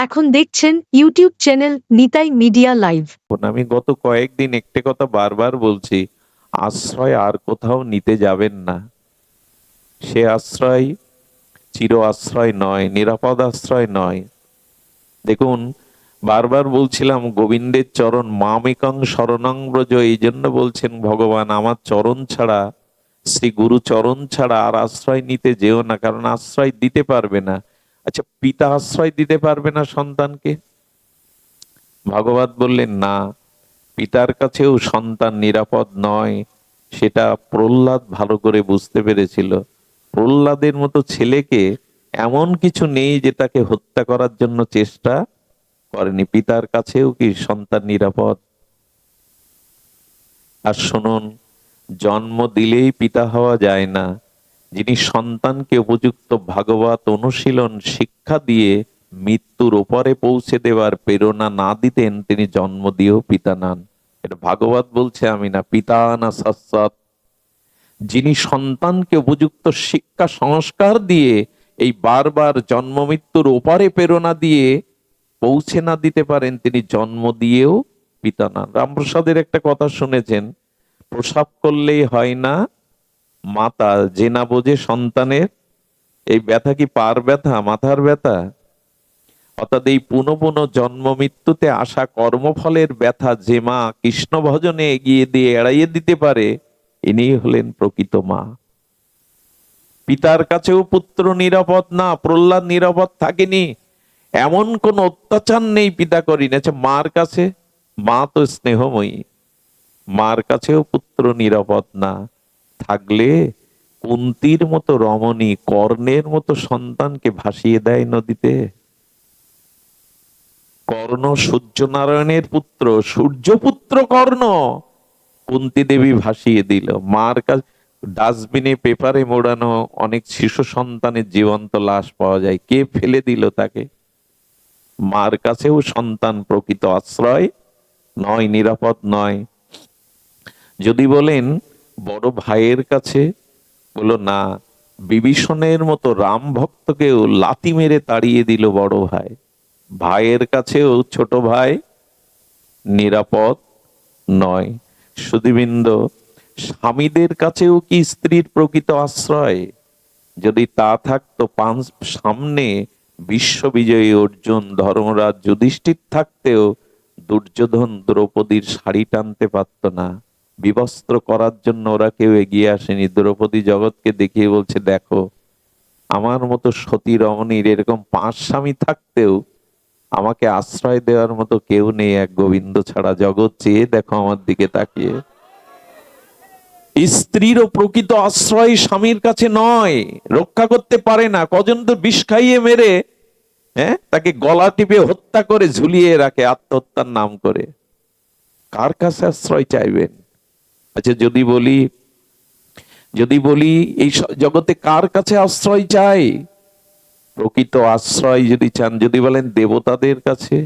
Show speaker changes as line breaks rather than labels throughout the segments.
এখন দেখছেন YouTube channel Nitai media live.
আমি গত কয়েকদিন একটি কথা বারবার বলছি, আশ্রয় আর কোথাও নিতে যাবেন না। সে আশ্রয় চির আশ্রয় নয়, নিরাপদ আশ্রয় নয়। দেখুন, বারবার বলছিলাম গোবিন্দের চরণ মামিকং শরণং ব্রজ, এই জন্য বলছেন ভগবান আমার চরণ ছাড়া, শ্রী গুরু চরণ ছাড়া আর আশ্রয় নিতে যেও না, কারণ আশ্রয় দিতে পারবে না। আচ্ছা, পিতা আশ্রয় দিতে পারবে না সন্তানকে? ভগবান বললেন না, পিতার কাছেও সন্তান নিরাপদ নয়। সেটা প্রহ্লাদ ভালো করে বুঝতে পেরেছিল। প্রহ্লাদের মতো ছেলেকে এমন কিছু নেই যে তাকে হত্যা করার জন্য চেষ্টা করেনি। পিতার কাছেও কি সন্তান নিরাপদ? আর শুনুন, জন্ম দিলেই পিতা হওয়া যায় না। যিনি সন্তানকে উপযুক্ত ভাগবত অনুশীলন শিক্ষা দিয়ে মৃত্যুর ওপরে পৌঁছে দেওয়ার প্রেরণা না দিতেন, তিনি জন্ম দিয়েও পিতা নন। এটা ভাগবত বলছে, আমি না। পিতা না শাশ্বত। যিনি সন্তানকে উপযুক্ত শিক্ষা সংস্কার দিয়ে এই বারবার জন্ম মৃত্যুর ওপারে প্রেরণা দিয়ে পৌঁছে না দিতে পারেন, তিনি জন্ম দিয়েও পিতা নন। রামপ্রসাদের একটা কথা শুনেছেন, প্রসাব করলেই হয় না মাতা যে না বোঝে সন্তানের। এই ব্যথা কি পার ব্যথা, মাথার ব্যথা? অর্থাৎ এই পুনঃ পুনঃ জন্ম মৃত্যুতে আসা কর্মফলের ব্যথা যে মা কৃষ্ণ ভজনে এগিয়ে দিয়ে এড়াইয়ে দিতে পারে, ইনি হলেন প্রকৃত মা। পিতার কাছেও পুত্র নিরাপদ না। প্রহ্লাদ নিরাপদ থাকেনি, এমন কোন অত্যাচার নেই পিতা করিনি। আচ্ছা, মার কাছে? মা তো স্নেহময়ী, মার কাছেও পুত্র নিরাপদ না থাকলে কুন্তির মতো রমণী কর্ণের মতো সন্তানকে ভাসিয়ে দেয় নদীতে। কর্ণ সূর্যনারায়ণের পুত্র, সূর্যপুত্র কর্ণ, কুন্তি দেবী ভাসিয়ে দিল। মার কাছে ডাস্টবিনে পেপারে মোড়ানো অনেক শিশু সন্তানের জীবন্ত লাশ পাওয়া যায়, কে ফেলে দিল তাকে? মার কাছেও সন্তান প্রকৃত আশ্রয় নয়, নিরাপদ নয়। যদি বলেন বড় ভাইয়ের কাছে, বলো না, বিভীষণের মতো রাম ভক্তকেও লাথি মেরে তাড়িয়ে দিল বড় ভাই। ভাইয়ের কাছেও ছোট ভাই নিরাপদ নয়। সুধীবৃন্দ, স্বামীদের কাছেও কি স্ত্রীর প্রকৃত আশ্রয়? যদি তা থাকতো, সামনে বিশ্ববিজয়ী অর্জুন, ধর্মরাজ, যুধিষ্ঠির থাকতেও দুর্যোধন দ্রৌপদীর শাড়ি টানতে পারত না। বিবস্ত্র করার জন্য ওরা কেউ এগিয়ে আসেনি। দ্রৌপদী জগৎকে দেখিয়ে বলছে, দেখো, আমার মতো সতী রমণীর এরকম 5 স্বামী থাকতেও আমাকে আশ্রয় দেওয়ার মতো কেউ নেই এক গোবিন্দ ছাড়া। জগৎ চেয়ে দেখো আমার দিকে তাকিয়ে। স্ত্রীরও প্রকৃত আশ্রয় স্বামীর কাছে নয়, রক্ষা করতে পারে না। কজন তো বিষ খাইয়ে মেরে তাকে গলা টিপে হত্যা করে ঝুলিয়ে রাখে আত্মহত্যার নাম করে। কার কাছে আশ্রয় চাইবেন? আচ্ছা, যদি বলি এই জগতে কার কাছে আশ্রয় চাই? প্রকৃত আশ্রয় যদি চান, যদি বলেন দেবতাদের কাছে,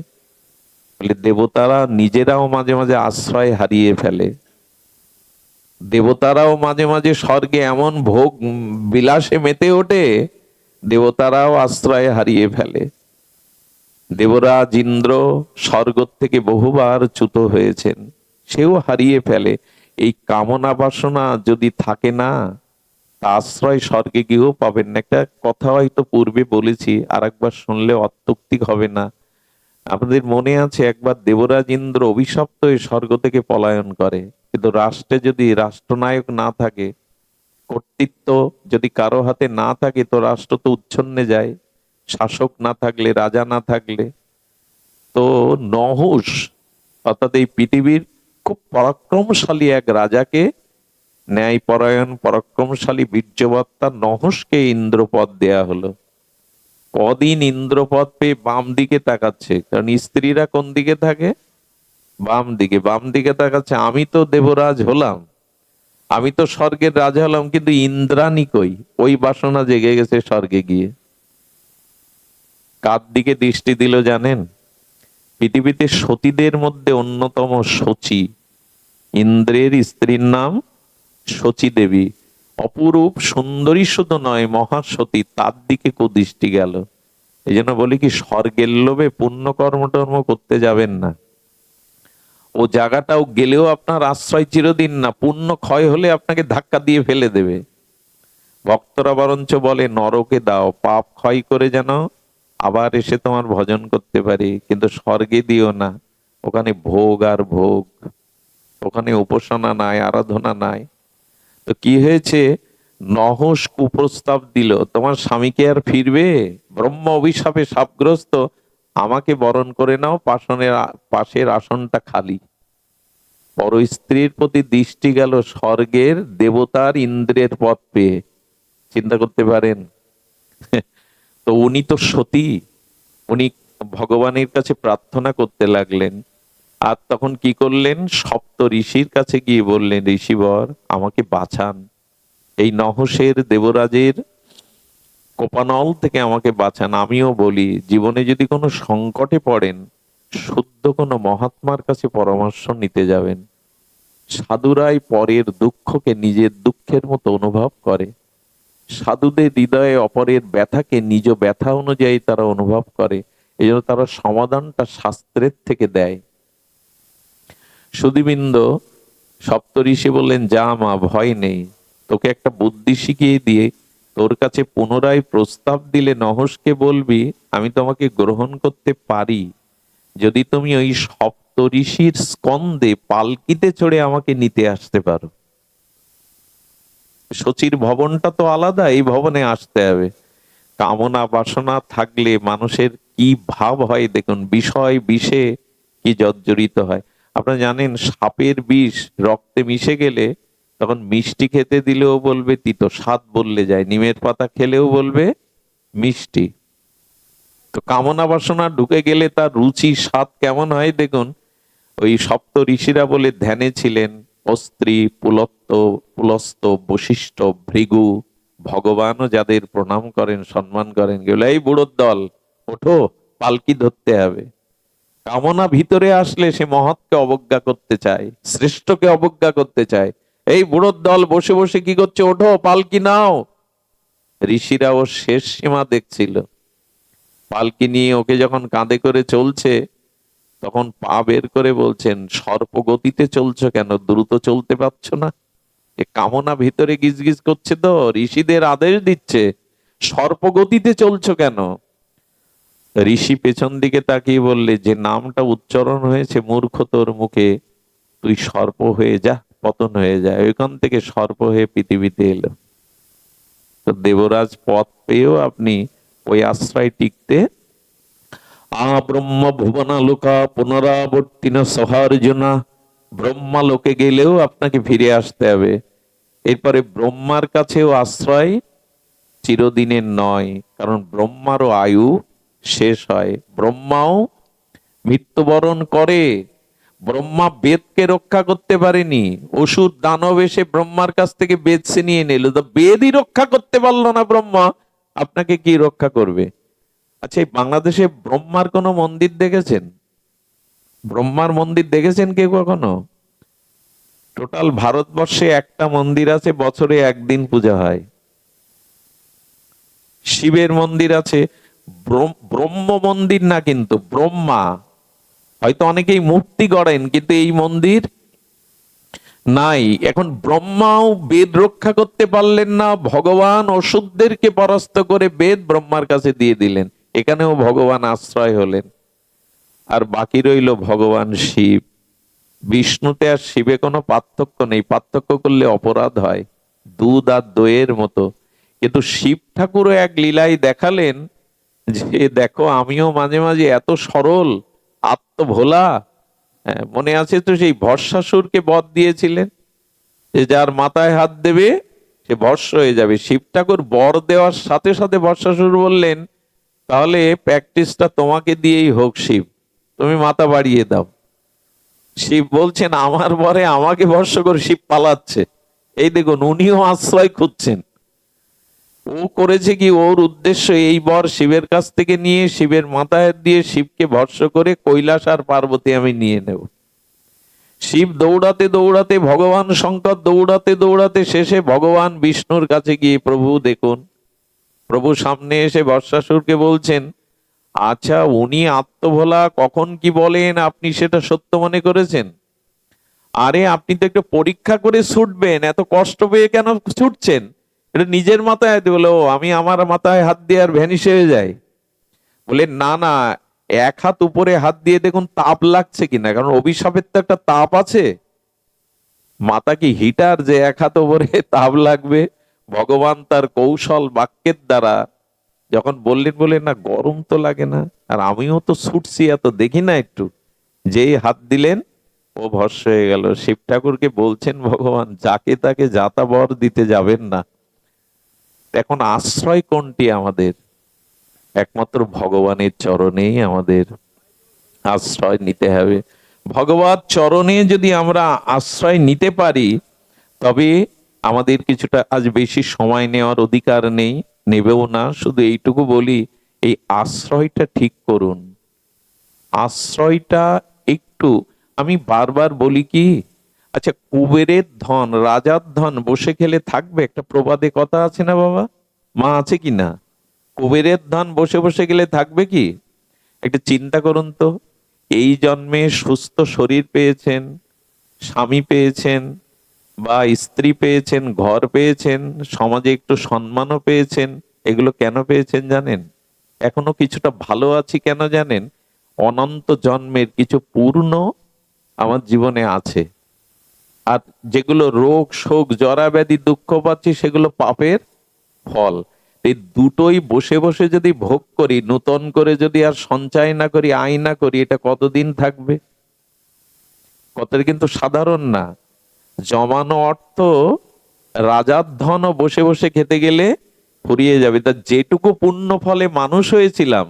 বলে দেবতারা নিজেরাও মাঝে মাঝে আশ্রয় হারিয়ে ফেলে। দেবতারাও মাঝে মাঝে স্বর্গে এমন ভোগ বিলাসে মেতে ওঠে, দেবতারাও আশ্রয় হারিয়ে ফেলে। দেবরাজ ইন্দ্র স্বর্গ থেকে বহুবার চ্যুত হয়েছেন, সেও হারিয়ে ফেলে। এই কামনা বাসনা যদি থাকে না, তা আশ্রয় স্বর্গে গিয়েও পাবেন না। একটা কথা হয়তো পূর্বে বলেছি, আর একবার শুনলে অত্যুক্তি হবে না। আপনাদের মনে আছে, একবার দেবরাজ ইন্দ্র অভিশপ্ত হয়ে স্বর্গ থেকে পলায়ন করে। কিন্তু রাষ্ট্রে যদি রাষ্ট্রনায়ক না থাকে, কর্তৃত্ব যদি কারো হাতে না থাকে, তো রাষ্ট্র তো উচ্ছন্নে যায়। শাসক না থাকলে, রাজা না থাকলে। তো নহুষ, অর্থাৎ এই পৃথিবীর খুব পরাক্রমশালী এক রাজাকে, ন্যায়পরায়ণ পরাক্রমশালী বীর্যবত্তা নহুষকে ইন্দ্রপদ দেয়া হলো। কদিন ইন্দ্রপদ পেয়ে বাম দিকে তাকাচ্ছে, কারণ স্ত্রীরা কোন দিকে থাকে? বাম দিকে। বাম দিকে তাকাচ্ছে, আমি তো দেবরাজ হলাম, আমি তো স্বর্গের রাজা হলাম, কিন্তু ইন্দ্রাণী কই? ওই বাসনা জেগে গেছে স্বর্গে গিয়ে। কার দিকে দৃষ্টি দিল জানেন? পৃথিবীতে সতীদের মধ্যে অন্যতম শচী, ইন্দ্রের স্ত্রীর নাম শচী দেবী। অপরূপ সুন্দরী শুধু নয়, মহাসতী, তার দিকে কুদৃষ্টি গেল। এই জন্য বলি কি, স্বর্গের লোভে পুণ্য কর্ম করতে যাবেন না। ও জায়গাটাও গেলেও আপনার আশ্রয় চিরদিন না, পুণ্য ক্ষয় হলে আপনাকে ধাক্কা দিয়ে ফেলে দেবে। ভক্তরা বরঞ্চ বলে নরকে দাও, পাপ ক্ষয় করে যেন আবার এসে তোমার ভজন করতে পারি, কিন্তু স্বর্গে দিও না, ওখানে ভোগ আর ভোগ, ওখানে উপাসনা নাই, আরাধনা নাই। তো কি হয়েছে, নহস কুপ্রস্তাব দিল, তোমার স্বামীকে আর ফিরবে, ব্রহ্ম অভিশাপে শাপগ্রস্ত, আমাকে বরণ করে নাও, পাশের আসনটা খালি। পর স্ত্রীর প্রতি দৃষ্টি গেল স্বর্গের দেবতার ইন্দ্রের পদ পেয়ে। চিন্তা করতে পারেন। তো উনি তো সতী, উনি ভগবানের কাছে প্রার্থনা করতে লাগলেন। আর তখন কি করলেন, সপ্ত ঋষির কাছে গিয়ে বললেন, ঋষিবর আমাকে বাঁচান, এই নহসের দেবরাজের কোপানল থেকে আমাকে বাঁচান। আমিও বলি, জীবনে যদি কোনো সংকটে পড়েন, শুদ্ধ কোনো মহাত্মার কাছে পরামর্শ নিতে যাবেন। সাধুরাই পরের দুঃখকে নিজের দুঃখের মতো অনুভব করে। সাধুদের হৃদয়ে অপরের ব্যথাকে নিজ ব্যথা অনুযায়ী তারা অনুভব করে, এই জন্য তারা সমাধানটা শাস্ত্রের থেকে দেয়। সুধীবৃন্দ, সপ্তঋষি বললেন, যা মা, ভয় নেই, তোকে একটা বুদ্ধি শিখিয়ে দিয়ে তোর কাছে পুনরায় প্রস্তাব দিলে নহসকে বলবি আমি তোমাকে গ্রহণ করতে পারি, যদি তুমি ওই সপ্তঋষির স্কন্ধে পালকিতে চড়ে আমাকে নিতে আসতে পারো। শচীর ভবনটা তো আলাদা, এই ভবনে আসতে হবে। কামনা বাসনা থাকলে মানুষের কি ভাব হয় দেখুন, বিষয় বিষে কি জর্জরিত হয়। আপনারা জানেন, সাপের বিষ রক্তে মিশে গেলে তখন মিষ্টি খেতে দিলেও বলবে তিতো, স্বাদ বললে যায়, নিমের পাতা খেলেও বলবে মিষ্টি। তো কামনা বাসনা ঢুকে গেলে তার রুচি স্বাদ কেমন হয় দেখুন। ওই সপ্ত ঋষিরা বলে ধ্যানে ছিলেন, অস্ত্রী, পুলস্ত, বশিষ্ঠ, ভৃগু, ভগবানও যাদের প্রণাম করেন, সম্মান করেন, গেলে এই বুড়োর দল ওঠো, পালকি ধরতে হবে। কামনা ভিতরে আসলে সে মহৎকে অবজ্ঞা করতে চায়, শ্রেষ্ঠকে অবজ্ঞা করতে চায়। এই বুড়োর দল বসে বসে কি করছে, ওঠো, পালকি নাও। ঋষিরা ওর শেষ সীমা দেখছিল। পালকি নিয়ে ওকে যখন কাঁধে করে চলছে, তখন পা বের করে বলছেন, সর্প গতিতে চলছো কেন, দ্রুত চলতে পারছো না? এ কামনা ভিতরে গিজগিজ করছে, তো ঋষিদের আদেশ দিচ্ছে, সর্প গতিতে চলছো কেন? ঋষি পেছন দিকে তাকিয়ে বললে, যে নামটা উচ্চারণ হয়েছে মূর্খ তোর মুখে, তুই সর্প হয়ে যা, পতন হয়ে যায়। ওইখান থেকে সর্প হয়ে পৃথিবীতে এলো। তো দেবরাজ পদ পেয়েও আপনি ওই আশ্রয় টিকতে, ব্রহ্ম ভুবনালোকা পুনরাবর্তিন সহার্জুনা, ব্রহ্মা লোকে গেলেও আপনাকে ফিরে আসতে হবে। এরপরে ব্রহ্মার কাছেও আশ্রয় চিরদিনের নয়, কারণ ব্রহ্মারও আয়ু শেষ হয়, ব্রহ্মাও মৃত্যুবরণ করে। ব্রহ্মা বেদকে রক্ষা করতে পারেনি, অসুর দানব এসে ব্রহ্মার কাছ থেকে বেদ ছিনিয়ে নিল, তো বেদই রক্ষা করতে পারলো না ব্রহ্মা, আপনাকে কি রক্ষা করবে? আচ্ছা, এই বাংলাদেশে ব্রহ্মার কোনো মন্দির দেখেছেন? ব্রহ্মার মন্দির দেখেছেন কেউ কখনো? টোটাল ভারতবর্ষে একটা মন্দির আছে, বছরে একদিন পূজা হয়। শিবের মন্দির আছে, ব্রহ্ম মন্দির না, কিন্তু ব্রহ্মা। হয়তো অনেকেই মূর্তি গড়েন, কিন্তু এই মন্দির নাই। এখন ব্রহ্মাও বেদ রক্ষা করতে পারলেন না, ভগবান অসুরদেরকে পরাস্ত করে বেদ ব্রহ্মার কাছে দিয়ে দিলেন, এখানেও ভগবান আশ্রয় হলেন। আর বাকি রইল ভগবান শিব। বিষ্ণুতে আর শিবে কোনো পার্থক্য নেই, পার্থক্য করলে অপরাধ হয়, দুধ আর দইয়ের মতো। কিন্তু শিব ঠাকুরও এক লীলাই দেখালেন, যে দেখো আমিও মাঝে মাঝে এত সরল, আত্মভোলা। মনে আছে তো, সেই ভস্মাসুরকে বধ দিয়েছিলেন, যে যার মাথায় হাত দেবে সে ভস্ম হয়ে যাবে। শিব ঠাকুর বর দেওয়ার সাথে সাথে ভস্মাসুর বললেন, তাহলে প্র্যাকটিসটা তোমাকে দিয়েই হোক শিব, তুমি মাথা বাড়িয়ে দাও। শিব বলছেন, আমার বরে আমাকে ভস্ম করে, শিব পালাচ্ছে। এই দেখুন, উনিও আশ্রয় খুঁজছেন। ও করেছে কি, ওর উদ্দেশ্য এই বর শিবের কাছ থেকে নিয়ে শিবের মাথায় দিয়ে শিবকে ভস্ম করে কৈলাস আর পার্বতী আমি নিয়ে নেব। শিব দৌড়াতে দৌড়াতে, ভগবান শঙ্কর দৌড়াতে দৌড়াতে শেষে ভগবান বিষ্ণুর কাছে গিয়ে, প্রভু দেখুন, প্রভু সামনে এসে ভস্মাসুরকে বলছেন, আচ্ছা, উনি আত্মভোলা, কখন কি বলেন আপনি সেটা সত্য মনে করেছেন? আরে আপনি তো একটু পরীক্ষা করে ছুটবেন, এত কষ্ট পেয়ে কেন ছুটছেন? এটা নিজের মাথায় বলে, ও আমি আমার মাথায় হাত দিয়ে আর ভ্যানিশ হয়ে যায়। বলে না না, এক হাত উপরে হাত দিয়ে দেখুন তাপ লাগছে কিনা, কারণ অভিশাপের তো একটা তাপ আছে। মাথা কি হিটার যে এক হাত উপরে তাপ লাগবে? ভগবান তার কৌশল বাক্যের দ্বারা যখন বললেন না গরম তো লাগে না, আর আমিও তো ছুটছি এত, দেখি না একটু, যেই হাত দিলেন ও ভস্ম হয়ে গেল। শিব ঠাকুরকে বলছেন ভগবান, যাকে তাকে যাতা বর দিতে যাবেন না। এখন আশ্রয় কোনটি আমাদের? একমাত্র ভগবানের চরণেই আমাদের আশ্রয় নিতে হবে। ভগবত চরণে যদি আমরা আশ্রয় নিতে পারি, তবে আমাদের কিছুটা আজ বেশি সময় নেওয়ার অধিকার নেই, নেবেও না। শুধু এইটুকু বলি, এই আশ্রয়টা ঠিক করুন। আশ্রয়টা একটু, আমি বারবার বলি কি, আচ্ছা কুবেরের ধন, রাজার ধন বসে খেলে থাকবে? একটা প্রবাদে কথা আছে না বাবা, মা আছে কি না? কুবেরের ধন বসে বসে গেলে থাকবে কি? একটা চিন্তা করুন তো, এই জন্মে সুস্থ শরীর পেয়েছেন, স্বামী পেয়েছেন, বা স্ত্রী পেয়েছেন, ঘর পেয়েছেন, সমাজে একটু সম্মানও পেয়েছেন। এগুলো কেন পেয়েছেন জানেন? এখনো কিছুটা ভালো আছি কেন জানেন? অনন্ত জন্মের কিছু পূর্ণ আমার জীবনে আছে। আর যেগুলো রোগ শোক জরা ব্যাধি দুঃখ পাচ্ছি, সেগুলো পাপের ফল। এই দুটোই বসে বসে যদি ভোগ করি, নূতন করে যদি আর সঞ্চয় না করি, আয় না করি, এটা কতদিন থাকবে? কথাটা কিন্তু সাধারণ না। জমানো অর্থ, রাজার ধনও বসে বসে খেতে গেলে ফুরিয়ে যাবে। তা যেটুকু পুণ্য ফলে মানুষ হয়েছিলাম,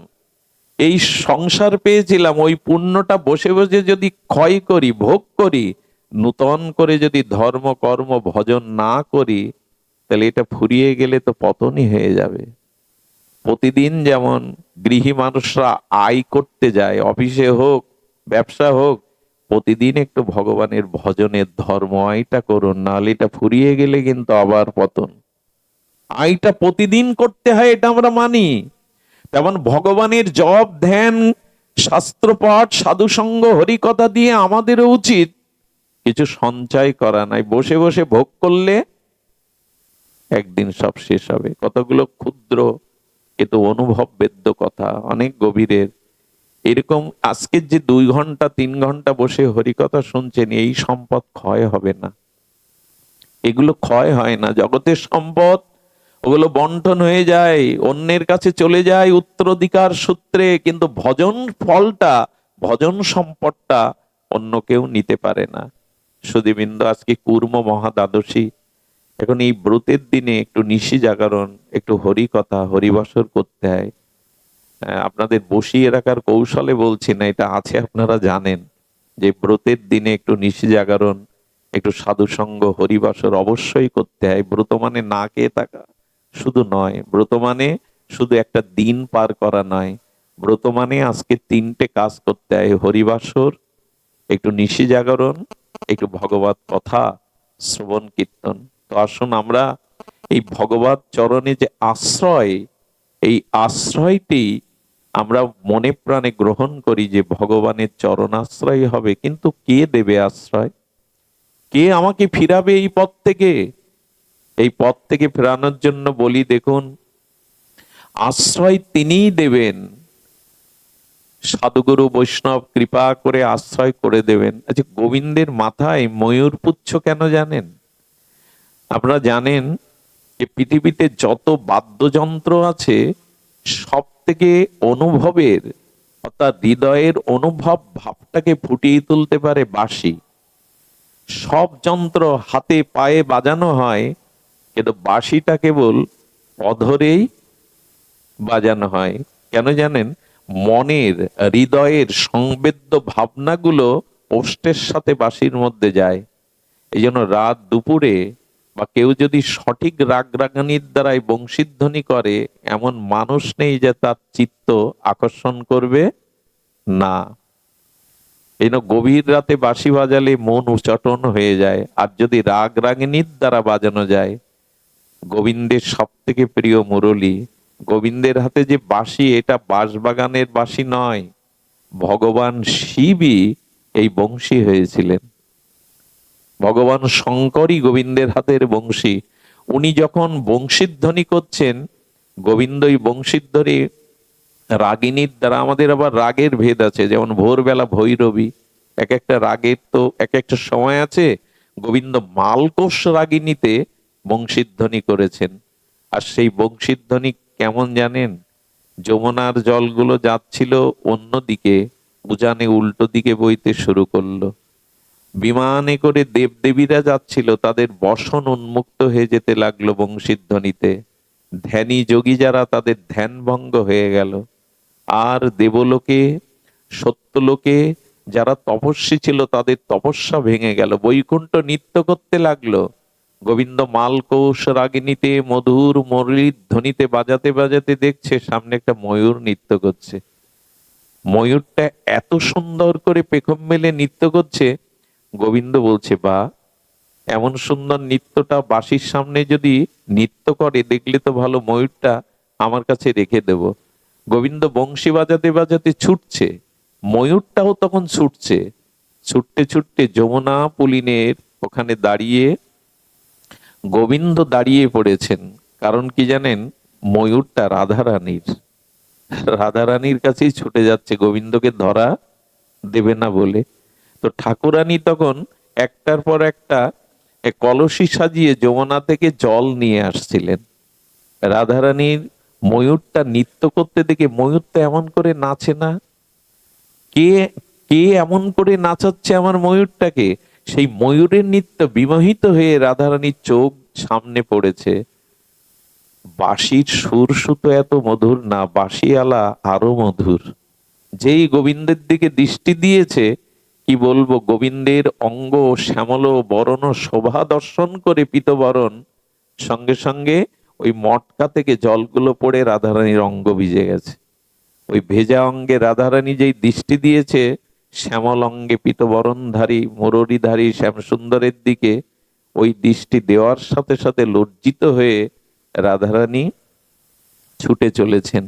এই সংসার পেয়েছিলাম, ওই পুণ্যটা বসে বসে যদি ক্ষয় করি, ভোগ করি, নূতন করে যদি ধর্ম কর্ম ভজন না করি, তাহলে এটা ফুরিয়ে গেলে তো পতনই হয়ে যাবে। প্রতিদিন যেমন গৃহী মানুষরা আয় করতে যায়, অফিসে হোক ব্যবসা হোক, প্রতিদিন একটু ভগবানের ভজনের ধর্ম আয়টা করুন, নাহলে এটা ফুরিয়ে গেলে কিন্তু আবার পতন। আয়টা প্রতিদিন করতে হয়, এটা আমরা মানি। তেমন ভগবানের জপ ধ্যান শাস্ত্র পাঠ সাধুসঙ্গ হরিকথা দিয়ে আমাদেরও উচিত কিছু সঞ্চয় করা, নাই বসে বসে ভোগ করলে একদিন সব শেষ হবে। কতগুলো ক্ষুদ্র কিন্তু অনুভব বেদ্য কথা, অনেক গভীরের। এরকম আজকের যে 2 ঘন্টা 3 ঘন্টা বসে হরিকথা শুনছেন, এই সম্পদ ক্ষয় হবে না। এগুলো ক্ষয় হয় না, জগতের সম্পদ। ওগুলো বন্টন হয়ে যায়, অন্যের কাছে চলে যায় উত্তরাধিকার সূত্রে, কিন্তু ভজন ফলটা, ভজন সম্পদটা অন্য কেউ নিতে পারে না। সুধীবৃন্দ, আজকে কুর্ম মহাদ্বাদশী। এখন এই ব্রতের দিনে একটু নিশি জাগরণ, একটু হরিকথা হরিবাসর করতে হয়। আপনাদের বসিয়ে রাখার কৌশলে বলছি না, এটা আছে, আপনারা জানেন যে ব্রতের দিনে একটু নিশি জাগরণ, একটু সাধুসঙ্গ হরিবাসর অবশ্যই করতে হয়। ব্রত মানে না খেয়ে থাকা শুধু নয়, ব্রত মানে শুধু একটা দিন পার করা নয়। ব্রত মানে আজকে 3টে কাজ করতে হয়: হরিবাসর, একটু নিশি জাগরণ, একটু ভগবত কথা শ্রবণ কীর্তন। তো আসুন আমরা এই ভগবত চরণে যে আশ্রয়, এই আশ্রয়টি আমরা মনে প্রাণে গ্রহণ করি, যে ভগবানের চরণ আশ্রয় হবে। কিন্তু কে দেবে আশ্রয়? কে আমাকে ফিরাবে এই পথ থেকে? এই পথ থেকে ফেরানোর জন্য বলি, দেখুন, আশ্রয় তিনিই দেবেন। সাধুগুরু বৈষ্ণব কৃপা করে আশ্রয় করে দেবেন। আচ্ছা, গোবিন্দের মাথায় ময়ূর পুচ্ছ কেন জানেন? আপনারা জানেন যে পৃথিবীতে যত বাদ্যযন্ত্র আছে, সব থেকে অনুভবের, অর্থাৎ হৃদয়ের অনুভব ভাবটাকে ফুটিয়ে তুলতে পারে বাঁশি। সব যন্ত্র হাতে পায়ে বাজানো হয়, কিন্তু বাঁশিটা কেবল অধরেই বাজানো হয়। কেন জানেন? মনের, হৃদয়ের সংবেদ্য ভাবনাগুলো ওষ্ঠের সাথে বাঁশির মধ্যে যায়। এই জন্য রাত দুপুরে বা কেউ যদি সঠিক রাগ রাগানির দ্বারাই বংশীধ্বনি করে, এমন মানুষ নেই যে তার চিত্ত আকর্ষণ করবে না। এই জন্য গভীর রাতে বাঁশি বাজালে মন উচাটন হয়ে যায়। আর যদি রাগ রাগিনীর দ্বারা বাজানো যায়, গোবিন্দের সব থেকে প্রিয় মুরলী, গোবিন্দের হাতে যে বাঁশি, এটা বাঁশবাগানের বাঁশি নয়, ভগবান শিবই এই বংশী হয়েছিলেন। ভগবান শঙ্করই গোবিন্দের হাতের বংশী। উনি যখন বংশীধ্বনি করছেন, গোবিন্দ এই বংশীধ্বনি রাগিনীর দ্বারা, আমাদের আবার রাগের ভেদ আছে, যেমন ভোরবেলা ভৈরবী, এক একটা রাগের তো এক একটা সময় আছে। গোবিন্দ মালকোষ রাগিনীতে বংশীধ্বনি করেছেন। আর সেই বংশীধ্বনি কেমন জানেন? যমুনার জলগুলো যাচ্ছিল অন্যদিকে, উজানে উল্টো দিকে বইতে শুরু করলো। বিমানে করে দেবদেবীরা যাচ্ছিল, তাদের বসন উন্মুক্ত হয়ে যেতে লাগলো বংশীধ্বনিতে। ধ্যানী যোগী যারা, তাদের ধ্যান ভঙ্গ হয়ে গেল। আর দেবলোকে, সত্যলোকে যারা তপস্বী ছিল, তাদের তপস্যা ভেঙে গেল। বৈকুণ্ঠ নৃত্য করতে লাগলো। গোবিন্দ মালকোষ রাগিনীতে মধুর মুরলীর ধ্বনিতে বাজাতে বাজাতে দেখছে সামনে একটা ময়ূর নৃত্য করছে। ময়ূরটা এত সুন্দর করে পেখম মেলে নৃত্য করছে, গোবিন্দ বলছে, বা এমন সুন্দর নৃত্যটা বাঁশির সামনে যদি নৃত্য করে, দেখলে তো ভালো, ময়ূরটা আমার কাছে রেখে দেব। গোবিন্দ বংশী বাজাতে বাজাতে ছুটছে, ময়ূরটাও তখন ছুটছে। ছুটতে ছুটতে যমুনা পুলিনের ওখানে দাঁড়িয়ে গোবিন্দ দাঁড়িয়ে পড়েছেন। কারণ কি জানেন? ময়ূরটা রাধারানীর, রাধারানীর কাছেই ছুটে যাচ্ছে, গোবিন্দকে ধরা দেবে না বলে। তো ঠাকুরানী তখন একটার পর একটা কলসি সাজিয়ে যমুনা থেকে জল নিয়ে আসছিলেন। রাধারানীর ময়ূরটা নৃত্য করতে দেখে, ময়ূরটা এমন করে নাচে না, কে কে এমন করে নাচাচ্ছে আমার ময়ূরটাকে, সেই ময়ূরের নৃত্য বিমোহিত হয়ে রাধারানীর চোখ সামনে পড়েছে। বাঁশির সুর সুতো এত মধুর না, বাঁশিওয়ালা আরো মধুর। যেই গোবিন্দের দিকে দৃষ্টি দিয়েছে, কি বলবো, গোবিন্দের অঙ্গ শ্যামল বরণ শোভা দর্শন করে পীতবরণ, সঙ্গে সঙ্গে ওই মটকা থেকে জলগুলো পড়ে রাধারানীর অঙ্গ ভিজে গেছে। ওই ভেজা অঙ্গে রাধারানী যেই দৃষ্টি দিয়েছে, শ্যামল অঙ্গে পীতবরণধারী মুরলীধারী শ্যামসুন্দরের দিকে, ওই দৃষ্টি দেওয়ার সাথে সাথে লজ্জিত হয়ে রাধারানী ছুটে চলেছেন।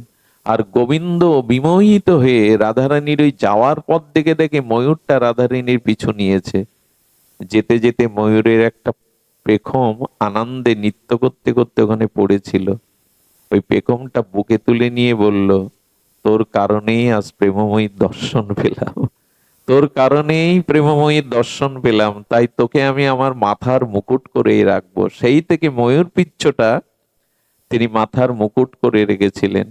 আর গোবিন্দ বিমোহিত হয়ে রাধারানীর ওই যাওয়ার পথ দেখে দেখে ময়ূরটা রাধারানীর পিছু নিয়েছে। যেতে যেতে ময়ূরের একটা পেখম আনন্দে নৃত্য করতে করতে ওখানে পড়েছিল। ওই পেখমটা বুকে তুলে নিয়ে বলল, তোর কারণেই আজ প্রেমময়ীর দর্শন পেলাম, তোর কারণেই প্রেমময়ীর দর্শন পেলাম, তাই তোকে আমি আমার মাথার মুকুট করে রাখবো। সেই থেকে ময়ূর পিচ্ছটা তিনি মাথার মুকুট করে রেখেছিলেন।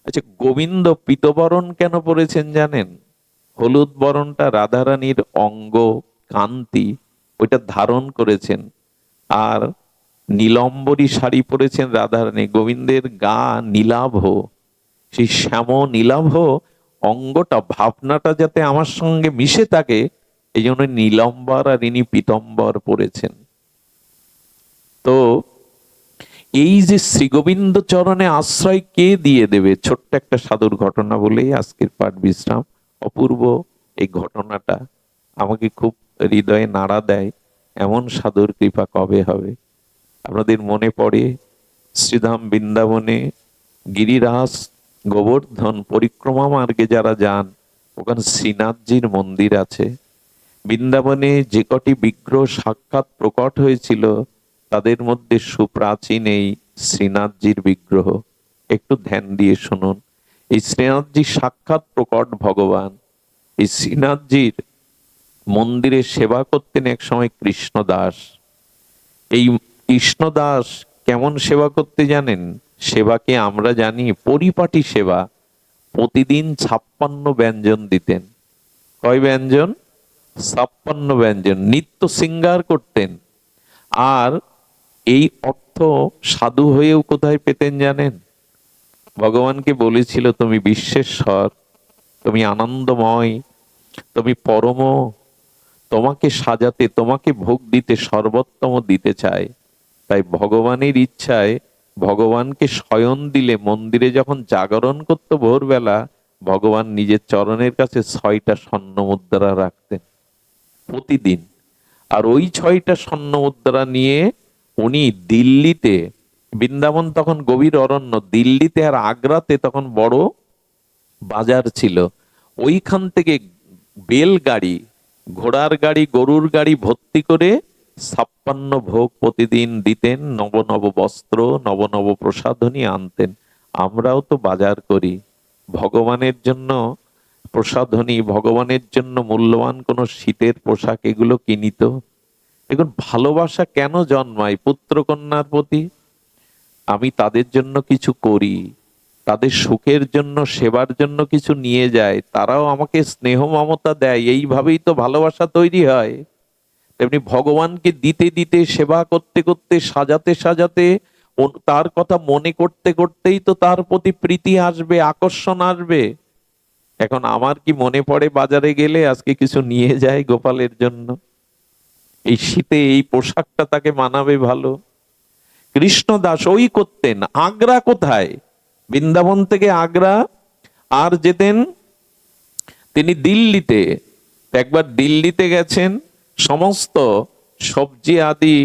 আচ্ছা, গোবিন্দ পীতবরণ কেন পরেছেন জানেন? হলুদ বরণটা রাধারানীর অঙ্গ কান্তি, ওইটা ধারণ করেছেন। আর নীলম্বরী শাড়ি পরেছেন রাধারানী। গোবিন্দের গা নীলাভ, সেই শ্যাম নীলাভ অঙ্গটা, ভাবনাটা যাতে আমার সঙ্গে মিশে থাকে, এই জন্য নীলম্বর আর ইনি পীতম্বর পরেছেন। তো এই যে শ্রীগোবিন্দ চরণে আশ্রয় কে দিয়ে দেবে, ছোট্ট একটা সাধুর ঘটনা বলেই আজকের পাঠ বিশ্রাম। অপূর্ব এই ঘটনাটা আমাকে খুব হৃদয়ে নাড়া দেয়। এমন সাধুর কৃপা কবে হবে? আপনাদের মনে পড়ে শ্রীধাম বৃন্দাবনে গিরিরাজ গোবর্ধন পরিক্রমা মার্গে যারা যান, ওখানে শ্রীনাথজির মন্দির আছে। বৃন্দাবনে যে কটি বিগ্রহ সাক্ষাৎ প্রকট হয়েছিল, তাদের মধ্যে সুপ্রাচীন এই শ্রীনাথজির বিগ্রহ। একটু ধ্যান দিয়ে শুনুন। এই শ্রীনাথজি সাক্ষাৎ প্রকট ভগবান। এই শ্রীনাথজির মন্দিরে সেবা করতেন এক সময় কৃষ্ণদাস। এই কৃষ্ণদাস কেমন সেবা করতে জানেন? সেবাকে আমরা জানি পরিপাটি সেবা। প্রতিদিন 56 ব্যঞ্জন দিতেন। কয় ব্যঞ্জন? 56 ব্যঞ্জন। নিত্য শৃঙ্গার করতেন। আর এই অর্থ সাধু হয়েও কোথায় পেতেন জানেন? ভগবানকে বলেছিল, তুমি বিশ্বেশ্বর, তুমি আনন্দময়, তুমি পরম, তোমাকে সাজাতে, তোমাকে ভোগ দিতে সর্বোত্তম দিতে চায়। তাই ভগবানের ইচ্ছায় ভগবানকে শয়ন দিলে, মন্দিরে যখন জাগরণ করতো ভোরবেলা, ভগবান নিজের চরণের কাছে 6টা স্বর্ণ মুদ্রা রাখতেন প্রতিদিন। আর ওই 6টা স্বর্ণ মুদ্রা নিয়ে উনি দিল্লিতে বৃন্দাবন তখন গভীর অরণ্য, দিল্লিতে আর আগ্রাতে তখন বড় বাজার ছিল। ওইখান থেকে বেলগাড়ি, ঘোড়ার গাড়ি, গরুর গাড়ি ভর্তি করে 56 ভোগ প্রতিদিন দিতেন, নব নব বস্ত্র, নব নব প্রসাধনী আনতেন। আমরাও তো বাজার করি ভগবানের জন্য প্রসাধনী, ভগবানের জন্য মূল্যবান কোনো শীতের পোশাক, এগুলো কিনি তো। দেখুন ভালোবাসা কেন জন্মায় পুত্র কন্যার প্রতি। আমি তাদের জন্য কিছু করি, তাদের সুখের জন্য, সেবার জন্য কিছু নিয়ে যায়, তারাও আমাকে স্নেহ মমতা দেয়, এইভাবেই তো ভালোবাসা তৈরি হয়। তেমনি ভগবানকে দিতে দিতে, সেবা করতে করতে, সাজাতে সাজাতে, তার কথা মনে করতে করতেই তো তার প্রতি প্রীতি আসবে, আকর্ষণ আসবে। এখন আমার কি মনে পড়ে বাজারে গেলে আজকে কিছু নিয়ে যায় গোপালের জন্য, এই শীতে এই পোশাকটা তাকে মানাবে ভালো। কৃষ্ণদাস ওই করতেন। আগ্রা কোথায়? বৃন্দাবন থেকে আগ্রা আর যেতেন তিনি দিল্লিতে। একবার দিল্লিতে গেছেন, সমস্ত সবজি আদি,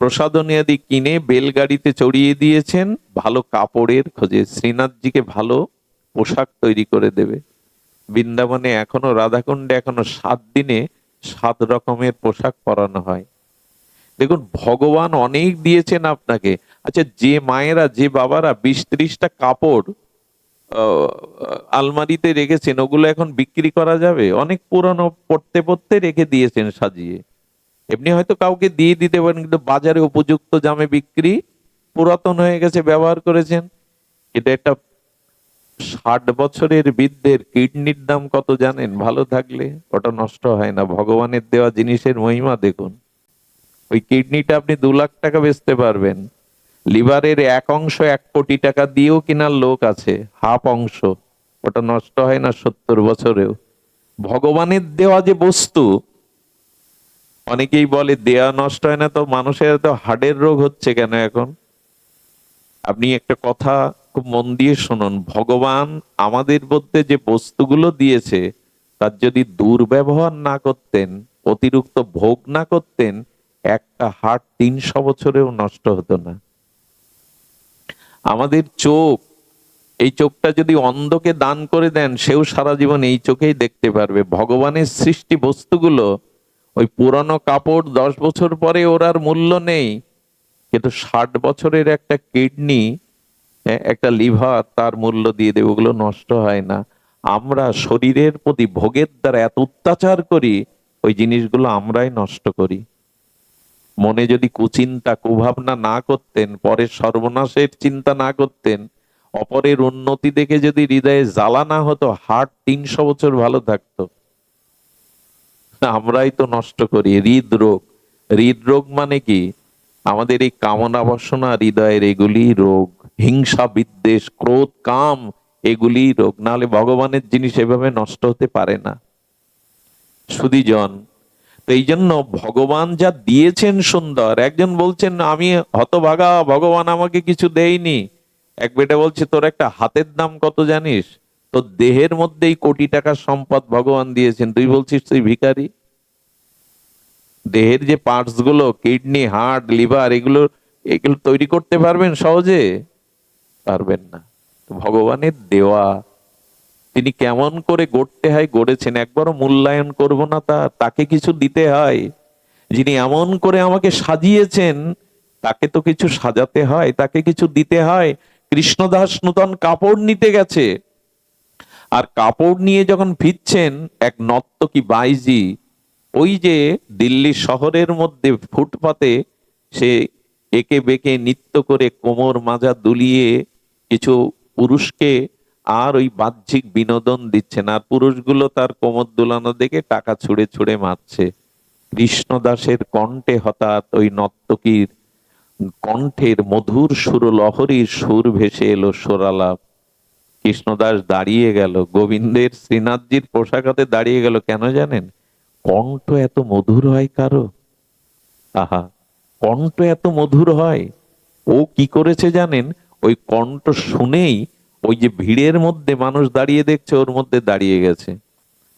প্রসাধনী আদি কিনে বেলগাড়িতে চড়িয়ে দিয়েছেন, ভালো কাপড়ের খোঁজে শ্রীনাথজিকে ভালো পোশাক তৈরি করে দেবে। বৃন্দাবনে এখনো, রাধাকুণ্ডে এখনো 7 দিনে 7 রকমের পোশাক পরানো হয়। দেখুন ভগবান অনেক দিয়েছেন আপনাকে। আচ্ছা, যে মায়েরা, যে বাবারা 20-30টা কাপড় আলমারিতে রেখেছেন, ওগুলো এখন বিক্রি করা যাবে? অনেক পুরনো, পড়তে পড়তে রেখে দিয়েছেন সাজিয়ে। এমনি হয়তো কাউকে দিয়ে দিতে পারেন, কিন্তু বাজারে উপযুক্ত দামে বিক্রি, পুরাতন হয়ে গেছে, ব্যবহার করেছেন। এটা একটা 60 বছরের বৃদ্ধের কিডনির দাম কত জানেন? ভালো থাকলে ওটা নষ্ট হয় না। ভগবানের দেওয়া জিনিসের মহিমা দেখুন। ওই কিডনিটা আপনি 2 লাখ টাকা বেচতে পারবেন। লিভারের 1 অংশ 1 কোটি টাকা দিয়েও কেনার লোক আছে, হাফ অংশ, ওটা নষ্ট হয় না 70 বছরেও। ভগবানের দেওয়া যে বস্তু, অনেকেই বলে দেয়া নষ্ট হয় না, তো মানুষের তো হার্টের রোগ হচ্ছে কেন এখন? আপনি একটা কথা খুব মন দিয়ে শুনুন, ভগবান আমাদের মধ্যে যে বস্তুগুলো দিয়েছে, তার যদি দুর্ব্যবহার না করতেন, অতিরিক্ত ভোগ না করতেন, একটা হার্ট 300 বছরেও নষ্ট হতো না। আমাদের চোখ, এই চোখটা যদি অন্ধকে দান করে দেন, সেও সারা জীবন এই চোখেই দেখতে পারবে। ভগবানের সৃষ্টি বস্তুগুলো, ওই পুরানো কাপড় 10 বছর পরে ওর আর মূল্য নেই, কিন্তু 60 বছরের একটা কিডনি, একটা লিভার, তার মূল্য দিয়ে দেবে, ওগুলো নষ্ট হয় না। আমরা শরীরের প্রতি ভোগের দ্বারা এত অত্যাচার করি, ওই জিনিসগুলো আমরাই নষ্ট করি। মনে যদি কুচিন্তা, কুভাবনা না করতেন, পরের সর্বনাশের চিন্তা না করতেন, অপরের উন্নতি দেখে যদি হৃদয়ে জ্বালা না হতো, হার্ট 300 বছর ভালো থাকতো। আমরাই তো নষ্ট করি। হৃদরোগ, হৃদরোগ মানে কি? আমাদের এই কামনা বাসনা হৃদয়ের, এগুলি রোগ। হিংসা, বিদ্বেষ, ক্রোধ, কাম, এগুলি রোগ। নাহলে ভগবানের জিনিস এভাবে নষ্ট হতে পারে না। সুধীজন, তো এই জন্য ভগবান যা দিয়েছেন সুন্দর। একজন বলছেন আমি হতভাগা, ভগবান আমাকে কিছু দেয়নি। এক বেটা বলছে তোর একটা হাতের দাম কত জানিস? তোর দেহের মধ্যেই কোটি টাকার সম্পদ ভগবান দিয়েছেন, তুই বলছিস তুই ভিখারি। দেহের যে পার্টস গুলো, কিডনি, হার্ট, লিভার, এগুলো এগুলো তৈরি করতে পারবেন সহজে? পারবেন না। ভগবানের দেওয়া, তিনি কেমন করে গড়তে হয় গড়েছেন, একবারও মূল্যায়ন করব না তাকে কিছু দিতে হয়। যিনি এমন করে আমাকে সাজিয়েছেন, তাকে তো কিছু সাজাতে হয়, তাকে কিছু দিতে হয়। কৃষ্ণদাস নূতন কাপড় নিতে গেছে, আর কাপড় নিয়ে যখন ফিরছেন, এক নর্তকী বাইজি, ওই যে দিল্লি শহরের মধ্যে ফুটপাতে সে একে বেঁকে নৃত্য করে কোমর মাজা দুলিয়ে কিছু পুরুষকে আর ওই বাহ্যিক বিনোদন দিচ্ছেন, আর পুরুষগুলো তার কোমর দুলানো দেখে টাকা ছুঁড়ে ছুঁড়ে মারছে। কৃষ্ণদাসের কণ্ঠে হঠাৎ ওই নর্তকীর কণ্ঠের মধুর সুর লহরীর সুর ভেসে এলো, সুরালাপ। কৃষ্ণদাস দাঁড়িয়ে গেল, গোবিন্দের শ্রীনাথজির পোশাকাতে দাঁড়িয়ে গেল। কেন জানেন? কণ্ঠ এত মধুর হয় কারো? আহা, কণ্ঠ এত মধুর হয়। ও কি করেছে জানেন? ওই কণ্ঠ শুনেই ওই যে ভিড়ের মধ্যে মানুষ দাঁড়িয়ে দেখছে, ওর মধ্যে দাঁড়িয়ে গেছে।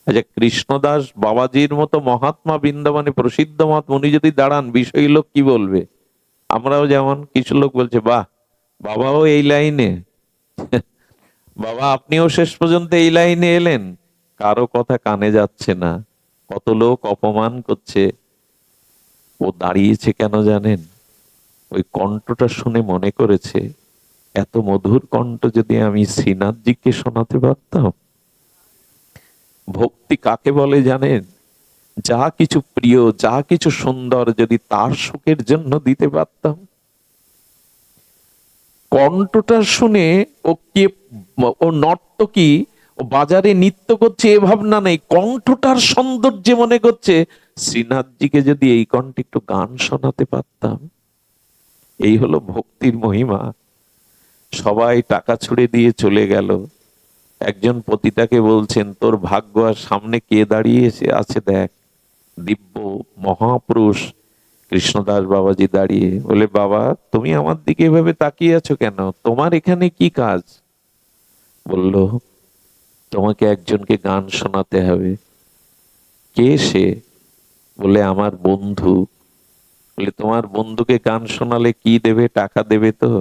আচ্ছা, কৃষ্ণদাস বাবাজির মতো মহাত্মা, বৃন্দাবনে প্রসিদ্ধ মহাত্মা, উনি যদি দাঁড়ান, বিষয়ী লোক কি বলবে? আমরাও যেমন, কিছু লোক বলছে বাহ, বাবাও এই লাইনে, বাবা আপনিও শেষ পর্যন্ত এই লাইনে এলেন। কারো কথা কানে যাচ্ছে না, কত লোক অপমান করছে, ও দাঁড়িয়েছে কেন জানেন? ওই কণ্ঠটা শুনে মনে করেছে, এত মধুর কণ্ঠ যদি আমি শ্রীনাথজিকে শোনাতে পারতাম। ভক্তি কাকে বলে জানেন? যা কিছু প্রিয়, যা কিছু সুন্দর যদি তার সুখের জন্য দিতে পারতাম। কণ্ঠটা শুনে ও কে, ও নর্তকী, ও বাজারে নৃত্য করছে এ ভাবনা নেই, কণ্ঠটার সৌন্দর্যে মনে করছে শ্রীনাথজিকে যদি এই কণ্ঠে একটু গান শোনাতে পারতাম। এই হলো ভক্তির মহিমা। সবাই টাকা ছুড়ে দিয়ে চলে গেল। একজন পতিতাকে বলছেন, তোর ভাগ্য আর সামনে কে দাঁড়িয়ে আছে দেখ। দিব্য মহাপুরুষ কৃষ্ণদাস বাবাজি দাঁড়িয়ে। বলে, বাবা তুমি আমার দিকে এভাবে তাকিয়ে আছো কেন? তোমার এখানে কি কাজ? বলল, তোমাকে একজনকে গান শোনাতে হবে। কে সে? বলে, আমার বন্ধু। বলে, তোমার বন্ধুকে গান শোনালে কি দেবে? টাকা দেবে তো?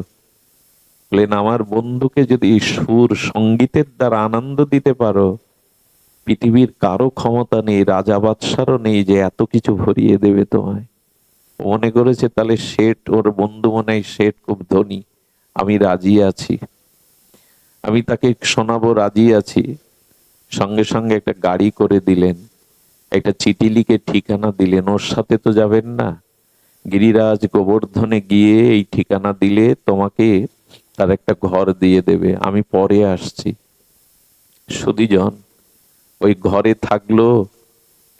বলেন, আমার বন্ধুকে যদি সুর সঙ্গীতের দ্বারা আনন্দ দিতে পারো, পৃথিবীর কারো ক্ষমতা নেই, রাজা বাদশারও নেই যে এত কিছু ভরিয়ে দেবে তোমায়। মনে করেছে তাহলে শেঠ, ওর বন্ধু মনে হয় শেঠ খুব ধনী, আমি রাজি আছি, আমি তাকে শোনাবো, রাজি আছি। সঙ্গে সঙ্গে একটা গাড়ি করে দিলেন, একটা চিঠি লিখে ঠিকানা দিলেন। ওর সাথে তো যাবেন না, গিরিরাজ গোবর্ধনে গিয়ে এই ঠিকানা দিলে তোমাকে তার একটা ঘর দিয়ে দেবে, আমি পরে আসছি। সুধীজন ওই ঘরে থাকলো।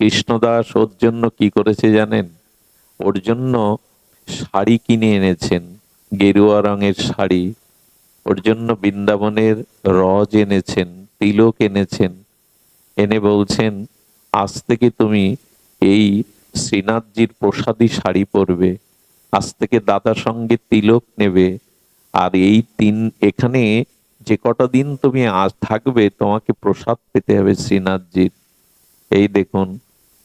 কৃষ্ণদাস ওর জন্য কি করেছে জানেন? ওর জন্য শাড়ি কিনে এনেছেন, গেরুয়া রঙের শাড়ি। ওর জন্য বৃন্দাবনের রজ এনেছেন, তিলক এনেছেন। এনে বলছেন, আজ থেকে তুমি এই শ্রীনাথজির প্রসাদী শাড়ি পরবে, আজ থেকে দাদার সঙ্গে তিলক নেবে। আর এই এখানে যে কটা দিন তুমি আজ থাকবে, তোমাকে প্রসাদ পেতে হবে শ্রীনাথজির। এই দেখুন,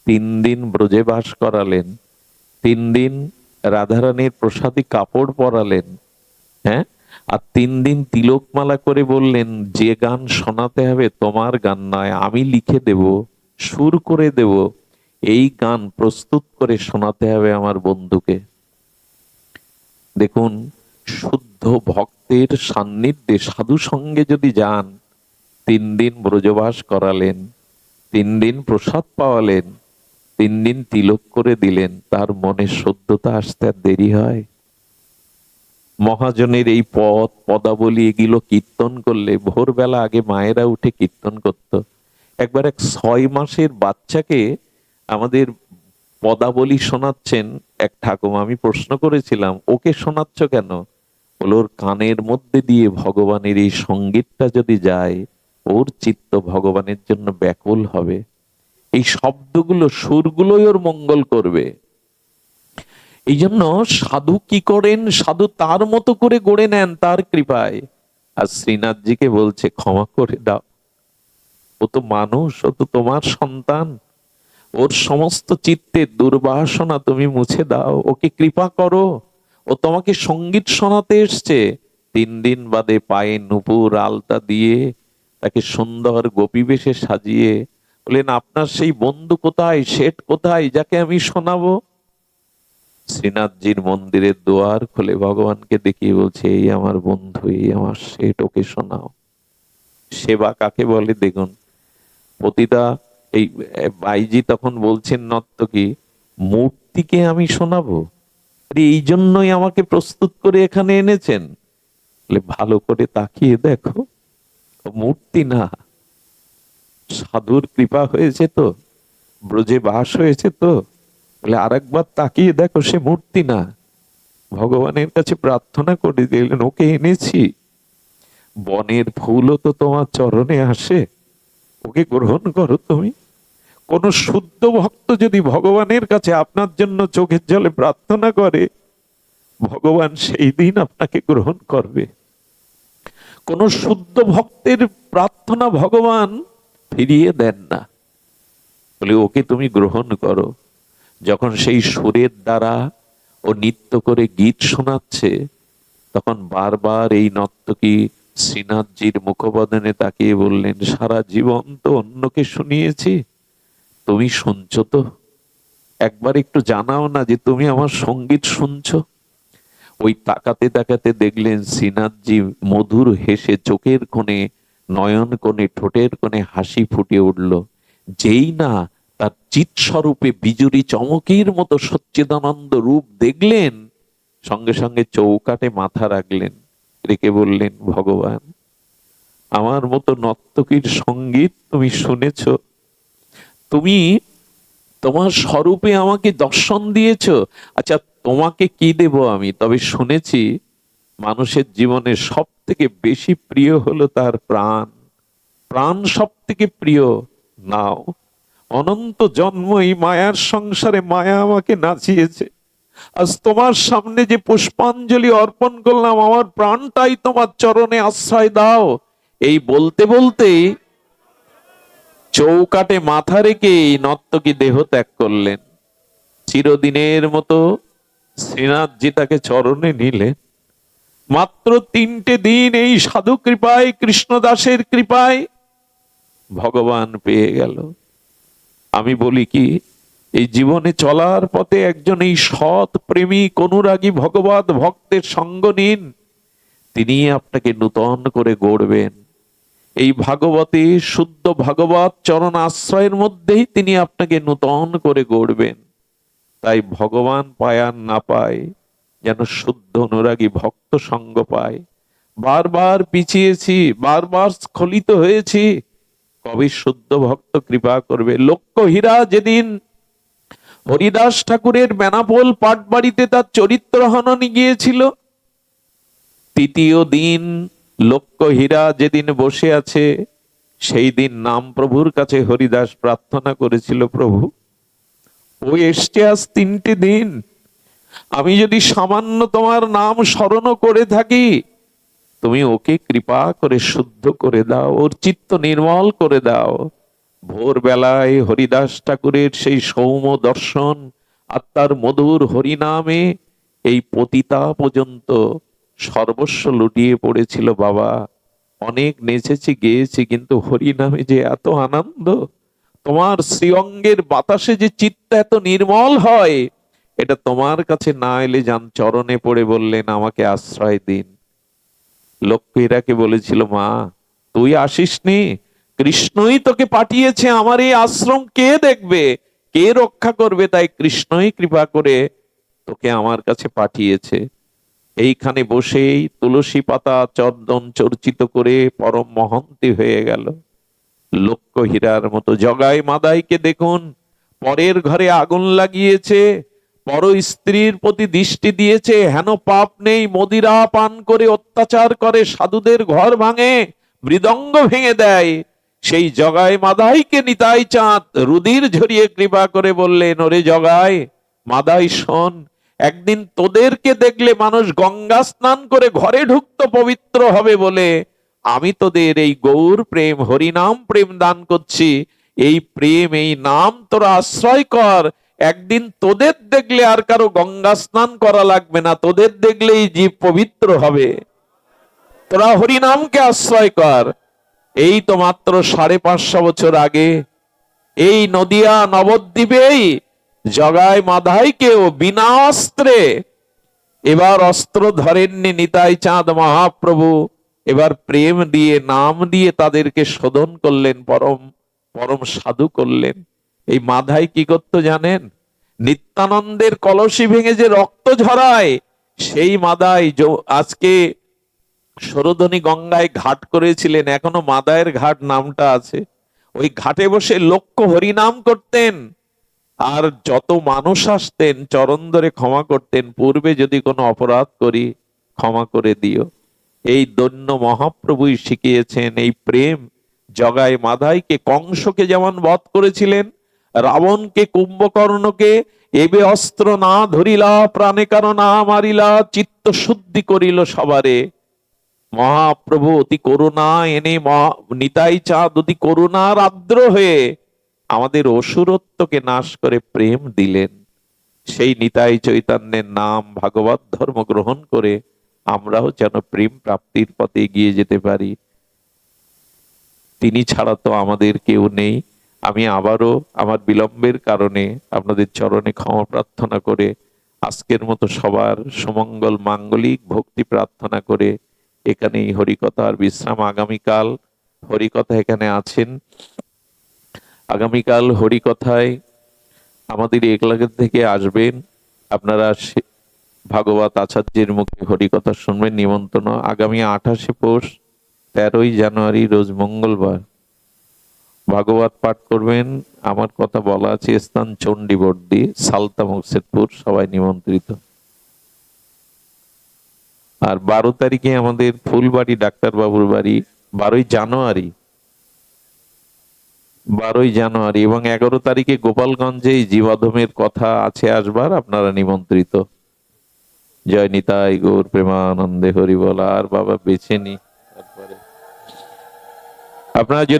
3 দিন ব্রজে বাস করালেন, 3 দিন রাধারানীর প্রসাদী কাপড় পরালেন, হ্যাঁ, আর 3 দিন তিলকমালা করে বললেন, যে গান শোনাতে হবে তোমার গান নয়, আমি লিখে দেব, সুর করে দেব, এই গান প্রস্তুত করে শোনাতে হবে আমার বন্ধুকে। দেখুন, শুদ্ধ ভক্তের সান্নিধ্যে সাধু সঙ্গে যদি যান, 3 দিন ব্রজবাস করালেন, 3 দিন প্রসাদ পাওয়ালেন, 3 দিন তিলক করে দিলেন, তার মনে শুদ্ধতা আসতে আর দেরি হয়? মহাজনের এই পদ পদাবলী এগুলো কীর্তন করলে, ভোরবেলা আগে মায়েরা উঠে কীর্তন করত। একবার এক 6 মাসের বাচ্চাকে আমাদের পদাবলী শোনাচ্ছেন এক ঠাকুমা। আমি প্রশ্ন করেছিলাম, ওকে শোনাচ্ছ কেন? বলে, ওর কানের মধ্যে দিয়ে ভগবানের এই সঙ্গীতটা যদি যায়, ওর চিত্ত ভগবানের জন্য ব্যাকুল হবে, এই শব্দগুলো সুরগুলোই ওর মঙ্গল করবে। এই জন্য সাধু কি করেন? সাধু তার মতো করে গড়ে নেন তার কৃপায়। আর শ্রীনাথজিকে বলছে, ক্ষমা করে দাও, ও তো মানুষ, ও তো তোমার সন্তান, ওর সমস্ত চিত্তের দুর্বাসনা তুমি মুছে দাও, ওকে কৃপা করো, ও তোমাকে সঙ্গীত শোনাতে এসছে। 3 দিন বাদে পায়ে নুপুর আলতা দিয়ে তাকে সুন্দর গোপী বেশে সাজিয়ে বলেন, আপনার সেই বন্ধু কোথায়, শেঠ কোথায়, যাকে আমি শোনাবো? শ্রীনাথজির মন্দিরের দুয়ার খুলে ভগবানকে দেখিয়ে বলছে, এই আমার বন্ধু, এই আমার শেঠ, ওকে শোনাও। সেবা কাকে বলে দেখুন। পতিতা এই বাইজি তখন বলছেন নর্তকী, মূর্তিকে আমি শোনাবো? এই জন্যই আমাকে প্রস্তুত করে এখানে এনেছেন? ভালো করে তাকিয়ে দেখো, মূর্তি না, সাধুর কৃপা হয়েছে তো, ব্রজে বাস হয়েছে তো। বলে, আরেকবার তাকিয়ে দেখো, সে মূর্তি না। ভগবানের কাছে প্রার্থনা করে দিলেন, ওকে এনেছি। বনের ফুলও তো তোমার চরণে আসে, ওকে গ্রহণ করো তুমি। কোন শুদ্ধ ভক্ত যদি ভগবানের কাছে আপনার জন্য চোখের জলে প্রার্থনা করে, ভগবান সেই দিন আপনাকে গ্রহণ করবে। কোন শুদ্ধ ভক্তের প্রার্থনা ভগবান ফিরিয়ে দেন না। বলে, ওকে তুমি গ্রহণ করো। যখন সেই সুরের দ্বারা ও নৃত্য করে গীত শোনাচ্ছে, তখন বারবার এই নর্তকী শ্রীনাথজির মুখবদনে তাকিয়ে বললেন, সারা জীবন তো অন্যকে শুনিয়েছি, তুমি শুনছো তো? একবার একটু জানাও না যে তুমি আমার সঙ্গীত শুনছো। ওই তাকাতে তাকাতে দেখলেন শ্রীনাথজি মধুর হেসে চোখের কোণে, নয়ন কোণে, ঠোঁটের কোণে হাসি ফুটে উঠল। যেই না তার চিৎস্বরূপে বিজুরি চমকের মতো সচ্চিদানন্দ রূপ দেখলেন, সঙ্গে সঙ্গে চৌকাটে মাথা রাখলেন, রেখে বললেন, ভগবান, আমার মতো নর্তকীর সঙ্গীত তুমি শুনেছ, তুমি তোমার স্বরূপে আমাকে দর্শন দিয়েছ। আচ্ছা, তোমাকে কি দেব আমি? তবে শুনেছি মানুষের জীবনে সব থেকে বেশি প্রিয় হলো তার প্রাণ। প্রাণ সব থেকে প্রিয়। নাও, অনন্ত জন্ম এই মায়ার সংসারে মায়া আমাকে নাচিয়েছে, আজ তোমার সামনে যে পুষ্পাঞ্জলি অর্পণ করলাম, আমার প্রাণটাই তোমার চরণে আশ্রয় দাও। এই বলতে বলতেই চৌকাটে মাথা রেখে নর্তকী দেহ ত্যাগ করলেন। চিরদিনের মতো শ্রীনাথজি তাকে চরণে নিলেন। মাত্র 3টে দিন এই সাধু কৃপায়, কৃষ্ণদাসের কৃপায় ভগবান পেয়ে গেল। আমি বলি কি, এই জীবনে চলার পথে একজন এই সৎ প্রেমিক অনুরাগী ভগবত ভক্তের সঙ্গ নিন, তিনি আপনাকে নূতন করে গড়বেন। এই ভাগবতে শুদ্ধ ভাগবত চরণ আশ্রয়ের মধ্যেই তিনি আপনাকে নূতন করে গড়বেন। তাই ভগবান পায় আর না পায়, যেন শুদ্ধ অনুরাগী ভক্ত সঙ্গ পায়। বারবার পিছিয়েছি, বারবার স্খলিত হয়েছি, কবে শুদ্ধ ভক্ত কৃপা করবে? লক্ষ্য হীরা যেদিন হরিদাস ঠাকুরের বেনাপোল পাট বাড়িতে তার চরিত্র হননে গিয়েছিল, 3য় দিন লক্ষ্য হীরা যেদিন বসে আছে, সেই দিন নাম প্রভুর কাছে হরিদাস প্রার্থনা করেছিল, প্রভু ও এসছে আজ 3টে দিন, আমি যদি সামান্য তোমার নাম স্মরণ করে থাকি, তুমি ওকে কৃপা করে শুদ্ধ করে দাও, ওর চিত্ত নির্মল করে দাও। ভোরবেলায় হরিদাস ঠাকুরের সেই সৌম্য দর্শন আর তার মধুর হরিনামে এই পতিতা পর্যন্ত সর্বস্ব লুটিয়ে পড়েছিল। বাবা, অনেক নেচেছি, গেয়েছি, কিন্তু হরিনামে যে এত আনন্দ, তোমার শ্রীঅঙ্গের বাতাসে যে চিত্ত এত নির্মল হয়, এটা তোমার কাছে না এলে যান চরণে পড়ে বললেন, আমাকে আশ্রয় দিন। লক্ষ্মীরাকে বলেছিল, মা তুই আসিসনি, কৃষ্ণই তোকে পাঠিয়েছে, আমার এই আশ্রম কে দেখবে, কে রক্ষা করবে? তাই কৃষ্ণই কৃপা করে তোকে আমার কাছে পাঠিয়েছে। এইখানে বসেই তুলসী পাতা চন্দন চর্চিত করে পরম মহন্তি হয়ে গেল। লক্ষ্য হীরার মতো জগাই মাদাইকে দেখুন, পরের ঘরে আগুন লাগিয়েছে, পর স্ত্রীর প্রতি দৃষ্টি দিয়েছে, হেন পাপ নেই, মদিরা পান করে অত্যাচার করে, সাধুদের ঘর ভাঙে, মৃদঙ্গ ভেঙে দেয়। সেই জগাই মাদাইকে নিতাই চাঁদ রুধির ঝরিয়ে কৃপা করে বললেন, ওরে জগাই মাদাই শোন, একদিন তোদেরকে দেখলে মানুষ গঙ্গা স্নান করে ঘরে ঢুকতো পবিত্র হবে বলে, আমি তোদের এই গৌর প্রেম হরিনাম প্রেম দান করছি, এই প্রেম এই নাম তোরা আশ্রয় কর, একদিন তোদের দেখলে আর কারো গঙ্গা স্নান করা লাগবে না, তোদের দেখলেই জীব পবিত্র হবে, তোরা হরিনামকে আশ্রয় কর। এই তো মাত্র 550 বছর আগে এই নদিয়া নবদ্বীপেই জগাই মাধাইকেও বিনা অস্ত্রে, এবার অস্ত্র ধরেননি নিতাই চাঁদ মহাপ্রভু, এবার প্রেম দিয়ে নাম দিয়ে তাদেরকে শোধন করলেন, পরম পরম সাধু করলেন। এই মাধাই কি করতো জানেন? নিত্যানন্দের কলসি ভেঙে যে রক্ত ঝরায়, সেই মাদাই আজকে সরোদনী গঙ্গায় ঘাট করেছিলেন, এখনো মাদায়ের ঘাট নামটা আছে। ওই ঘাটে বসে লক্ষ্য হরিনাম করতেন, আর যত মানুষ আসতেন চরণ ধরে ক্ষমা করতেন, পূর্বে যদি কোনো অপরাধ করি ক্ষমা করে দিও। এই দৈন্য মহাপ্রভুই শিখিয়েছেন এই প্রেম। জগাই মাধাইকে কংসকে যেমন বধ করেছিলেন, রাবণকে কুম্ভকর্ণকে এবে অস্ত্র না ধরিলা, প্রাণে কারো না মারিলা, চিত্ত শুদ্ধি করিল সবারে। মহাপ্রভু অতি করুণা এনে নিতাই চাঁদ অতি করুণার আর্দ্র হয়ে আমাদের অসুরত্বকে নাশ করে প্রেম দিলেন। সেই নিতাই চৈতন্যের নাম ভাগবত ধর্ম গ্রহণ করে আমরাও যেন প্রেম প্রাপ্তির পথে এগিয়ে যেতে পারি। তিনি ছাড়া তো আমাদের কেউ নেই। আমি আবারও আমার বিলম্বের কারণে আপনাদের চরণে ক্ষমা প্রার্থনা করে আজকের মতো সবার সুমঙ্গল মাঙ্গলিক ভক্তি প্রার্থনা করে এখানেই হরিকথার বিশ্রাম। আগামীকাল হরিকথা এখানে আছেন। আগামীকাল হরিকথায় আমাদের একলাগের থেকে আসবেন আপনারা, ভাগবত আচার্যের মুখে হরিকথা শুনবেন। নিমন্ত্রণ আগামী 28শে পৌষ 13ই জানুয়ারি রোজ মঙ্গলবার ভাগবত পাঠ করবেন। আমার কথা বলা আছে, স্থান চণ্ডীবর্দী, সালতা মুকসেদপুর, সবাই নিমন্ত্রিত। আর 12 তারিখে আমাদের ফুলবাড়ি ডাক্তারবাবুর বাড়ি, 12ই জানুয়ারি, 12ই জানুয়ারি এবং 11 তারিখে গোপালগঞ্জে এই জীবাধমের কথা আছে আসবার, আপনারা নিমন্ত্রিত। জয় নিতাই গৌর প্রেমানন্দে হরি বল। আর বাবা বেছে নি তারপরে আপনারা